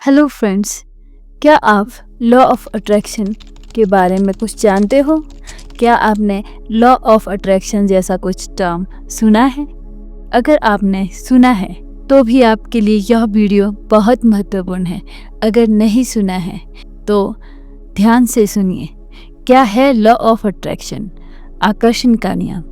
Hello friends, क्या आप law of attraction के बारे में कुछ जानते हो? क्या आपने लॉ ऑफ अट्रैक्शन जैसा कुछ टर्म सुना है? अगर आपने सुना है तो भी आपके लिए यह वीडियो बहुत महत्वपूर्ण है। अगर नहीं सुना है तो ध्यान से सुनिए। क्या है लॉ ऑफ अट्रैक्शन, आकर्षण का नियम?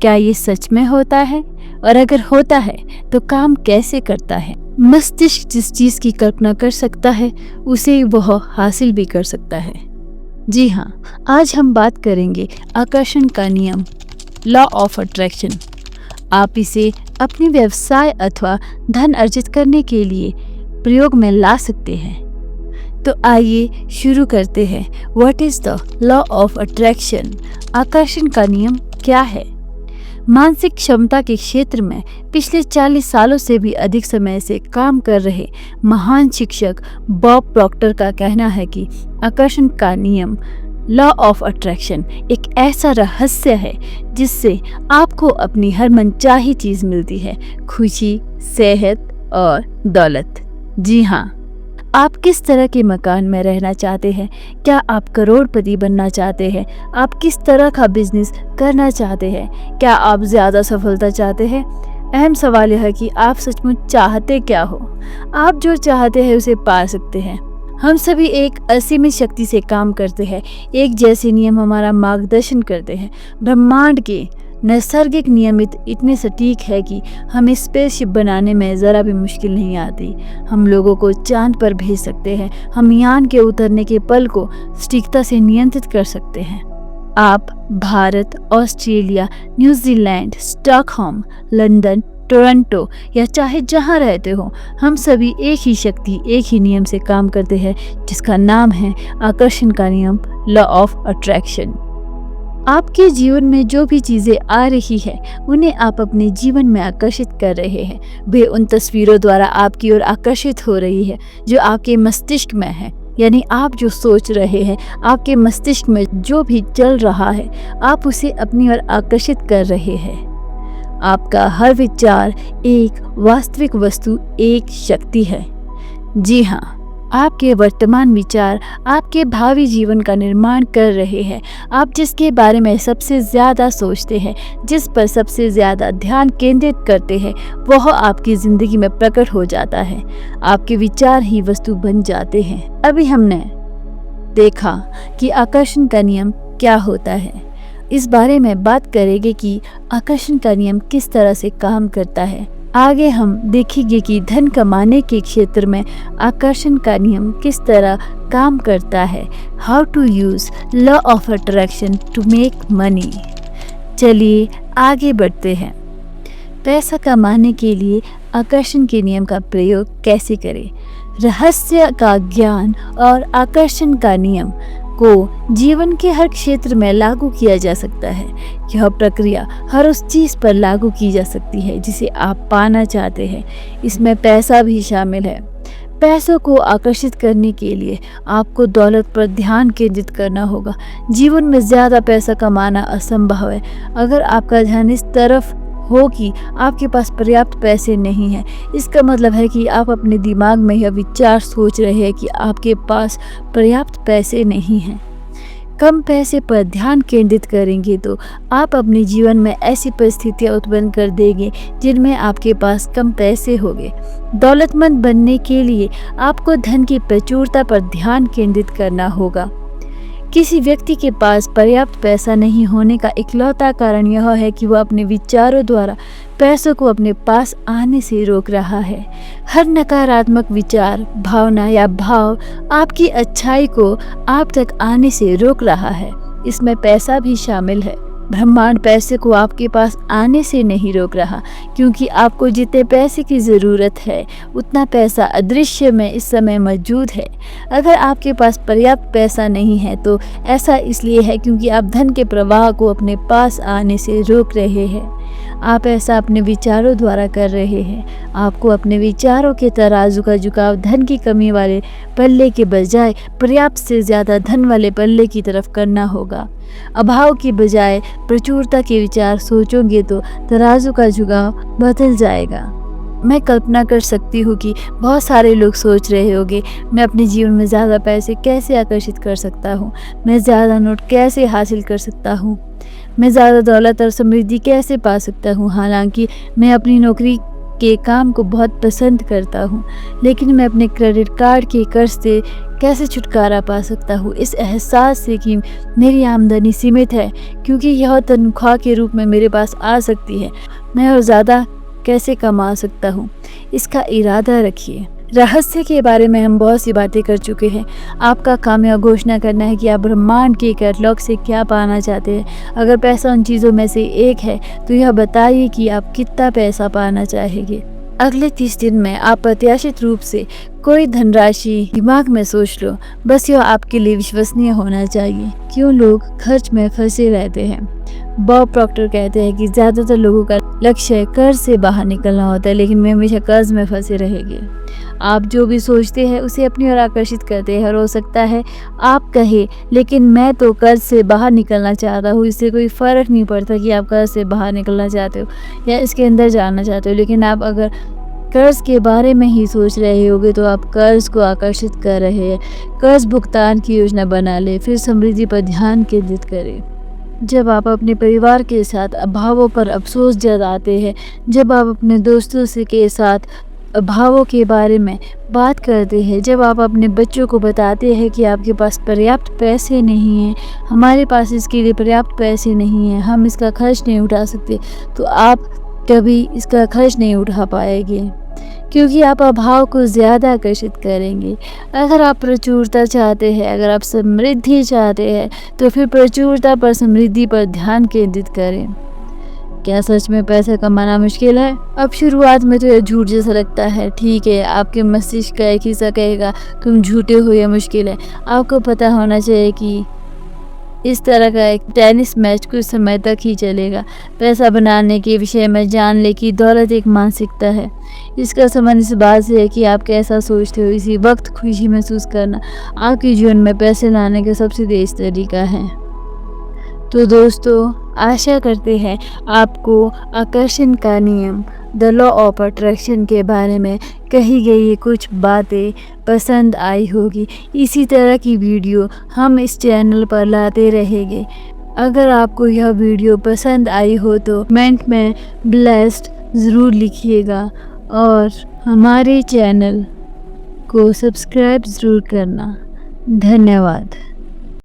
क्या ये सच में होता है? और अगर होता है तो काम कैसे करता है? मस्तिष्क जिस चीज की कल्पना कर सकता है उसे वह हासिल भी कर सकता है। जी हाँ, आज हम बात करेंगे आकर्षण का नियम, लॉ ऑफ अट्रैक्शन। आप इसे अपने व्यवसाय अथवा धन अर्जित करने के लिए प्रयोग में ला सकते हैं। तो आइए शुरू करते हैं। What is the law of attraction? आकर्षण का नियम क्या है? मानसिक क्षमता के क्षेत्र में पिछले 40 सालों से भी अधिक समय से काम कर रहे महान शिक्षक बॉब प्रॉक्टर का कहना है कि आकर्षण का नियम, लॉ ऑफ अट्रैक्शन, एक ऐसा रहस्य है जिससे आपको अपनी हर मनचाही चीज मिलती है, खुशी, सेहत और दौलत। जी हाँ, आप किस तरह के मकान में रहना चाहते हैं? क्या आप करोड़पति बनना चाहते हैं? आप किस तरह का बिजनेस करना चाहते हैं? क्या आप ज़्यादा सफलता चाहते हैं? अहम सवाल यह है कि आप सचमुच चाहते क्या हो? आप जो चाहते हैं उसे पा सकते हैं। हम सभी एक असीमित शक्ति से काम करते हैं। एक जैसे नियम हमारा मार्गदर्शन करते हैं। ब्रह्मांड के नैसर्गिक नियमित इतने सटीक है कि हमें स्पेसशिप बनाने में ज़रा भी मुश्किल नहीं आती। हम लोगों को चांद पर भेज सकते हैं। हम यान के उतरने के पल को सटीकता से नियंत्रित कर सकते हैं। आप Bharat, Australia, New Zealand, Stockholm, London, Toronto या चाहे जहां रहते हो, हम सभी एक ही शक्ति, एक ही नियम से काम करते हैं जिसका नाम है आकर्षण का नियम, लॉ ऑफ अट्रैक्शन। आपके जीवन में जो भी चीजें आ रही है उन्हें आप अपने जीवन में आकर्षित कर रहे हैं। वे उन तस्वीरों द्वारा आपकी ओर आकर्षित हो रही है जो आपके मस्तिष्क में है। यानी आप जो सोच रहे हैं, आपके मस्तिष्क में जो भी चल रहा है, आप उसे अपनी ओर आकर्षित कर रहे हैं। आपका हर विचार एक वास्तविक वस्तु, एक शक्ति है। जी हाँ, आपके वर्तमान विचार आपके भावी जीवन का निर्माण कर रहे हैं। आप जिसके बारे में सबसे ज़्यादा सोचते हैं, जिस पर सबसे ज़्यादा ध्यान केंद्रित करते हैं, वह आपकी ज़िंदगी में प्रकट हो जाता है। आपके विचार ही वस्तु बन जाते हैं। अभी हमने देखा कि आकर्षण का नियम क्या होता है। इस बारे में बात करेंगे कि आकर्षण का नियम किस तरह से काम करता है। आगे हम देखेंगे कि धन कमाने के क्षेत्र में आकर्षण का नियम किस तरह काम करता है। How to use law of attraction to make money. चलिए आगे बढ़ते हैं। पैसा कमाने के लिए आकर्षण के नियम का प्रयोग कैसे करें? रहस्य का ज्ञान और आकर्षण का नियम को जीवन के हर क्षेत्र में लागू किया जा सकता है। यह प्रक्रिया हर उस चीज़ पर लागू की जा सकती है जिसे आप पाना चाहते हैं। इसमें पैसा भी शामिल है। पैसों को आकर्षित करने के लिए आपको दौलत पर ध्यान केंद्रित करना होगा। जीवन में ज़्यादा पैसा कमाना असंभव है अगर आपका ध्यान इस तरफ हो कि आपके पास पर्याप्त पैसे नहीं हैं। इसका मतलब है कि आप अपने दिमाग में यह विचार सोच रहे हैं कि आपके पास पर्याप्त पैसे नहीं हैं। कम पैसे पर ध्यान केंद्रित करेंगे तो आप अपने जीवन में ऐसी परिस्थितियां उत्पन्न कर देंगे जिनमें आपके पास कम पैसे होंगे। दौलतमंद बनने के लिए आपको धन की प्रचुरता पर ध्यान केंद्रित करना होगा। किसी व्यक्ति के पास पर्याप्त पैसा नहीं होने का इकलौता कारण यह है कि वह अपने विचारों द्वारा पैसों को अपने पास आने से रोक रहा है। हर नकारात्मक विचार, भावना या भाव आपकी अच्छाई को आप तक आने से रोक रहा है। इसमें पैसा भी शामिल है। ब्रह्मांड पैसे को आपके पास आने से नहीं रोक रहा, क्योंकि आपको जितने पैसे की ज़रूरत है उतना पैसा अदृश्य में इस समय मौजूद है। अगर आपके पास पर्याप्त पैसा नहीं है तो ऐसा इसलिए है क्योंकि आप धन के प्रवाह को अपने पास आने से रोक रहे हैं। आप ऐसा अपने विचारों द्वारा कर रहे हैं। आपको अपने विचारों के तराजू का झुकाव धन की कमी वाले पल्ले के बजाय पर्याप्त से ज़्यादा धन वाले पल्ले की तरफ करना होगा। अभाव की बजाय प्रचुरता के विचार सोचोगे तो तराजू का झुकाव बदल जाएगा। मैं कल्पना कर सकती हूँ कि बहुत सारे लोग सोच रहे होंगे, मैं अपने जीवन में ज़्यादा पैसे कैसे आकर्षित कर सकता हूँ, मैं ज़्यादा नोट कैसे हासिल कर सकता हूँ, मैं ज़्यादा दौलत और समृद्धि कैसे पा सकता हूँ। हालांकि मैं अपनी नौकरी के काम को बहुत पसंद करता हूँ, लेकिन मैं अपने क्रेडिट कार्ड के कर्ज से कैसे छुटकारा पा सकता हूँ। इस एहसास से कि मेरी आमदनी सीमित है, क्योंकि यह तनख्वाह के रूप में मेरे पास आ सकती है, मैं और ज़्यादा कैसे कमा सकता हूँ, इसका इरादा रखिए। रहस्य के बारे में हम बहुत सी बातें कर चुके हैं। आपका काम यह घोषणा करना है कि आप ब्रह्मांड के कैटलॉग से क्या पाना चाहते हैं। अगर पैसा उन चीज़ों में से एक है तो यह बताइए कि आप कितना पैसा पाना चाहेंगे। अगले 30 दिन में आप प्रत्याशित रूप से कोई धनराशि दिमाग में सोच लो, बस यह आपके लिए विश्वसनीय होना चाहिए। क्यों लोग खर्च में फंसे रहते हैं? बॉब प्रॉक्टर कहते हैं कि ज़्यादातर लोगों का लक्ष्य कर्ज से बाहर निकलना होता है, लेकिन वे हमेशा कर्ज में फंसे रहेंगे। आप जो भी सोचते हैं उसे अपनी ओर आकर्षित करते हैं, और हो सकता है आप कहें, लेकिन मैं तो कर्ज से बाहर निकलना चाहता हूँ। इससे कोई फ़र्क नहीं पड़ता कि आप कर्ज से बाहर निकलना चाहते हो या इसके अंदर जाना चाहते हो, लेकिन आप अगर कर्ज के बारे में ही सोच रहे होगे तो आप कर्ज को आकर्षित कर रहे हैं। कर्ज भुगतान की योजना बना ले, फिर समृद्धि पर ध्यान केंद्रित करें। जब आप अपने परिवार के साथ अभावों पर अफसोस जताते हैं, जब आप अपने दोस्तों से के साथ अभावों के बारे में बात करते हैं, जब आप अपने बच्चों को बताते हैं कि आपके पास पर्याप्त पैसे नहीं हैं, हमारे पास इसके लिए पर्याप्त पैसे नहीं हैं, हम इसका खर्च नहीं उठा सकते, तो आप कभी इसका खर्च नहीं उठा पाएंगे, क्योंकि आप अभाव को ज़्यादा आकर्षित करेंगे। अगर आप प्रचुरता चाहते हैं, अगर आप समृद्धि चाहते हैं, तो फिर प्रचुरता पर समृद्धि पर ध्यान केंद्रित करें। क्या सच में पैसा कमाना मुश्किल है? अब शुरुआत में तो यह झूठ जैसा लगता है, ठीक है। आपके मस्तिष्क का एक हिस्सा कहेगा तुम झूठे हो, यह मुश्किल है। आपको पता होना चाहिए कि इस तरह का एक टेनिस मैच कुछ समय तक ही चलेगा। पैसा बनाने के विषय में जान ले कि दौलत एक मानसिकता है। इसका संबंध इस बात से है कि आप कैसा सोचते हो। इसी वक्त खुशी महसूस करना आपके जीवन में पैसे लाने का सबसे तेज तरीका है। तो दोस्तों, आशा करते हैं आपको आकर्षण का नियम, द लॉ ऑफ अट्रैक्शन के बारे में कही गई ये कुछ बातें पसंद आई होगी। इसी तरह की वीडियो हम इस चैनल पर लाते रहेंगे। अगर आपको यह वीडियो पसंद आई हो तो कमेंट में ब्लेस्ड ज़रूर लिखिएगा, और हमारे चैनल को सब्सक्राइब ज़रूर करना। धन्यवाद।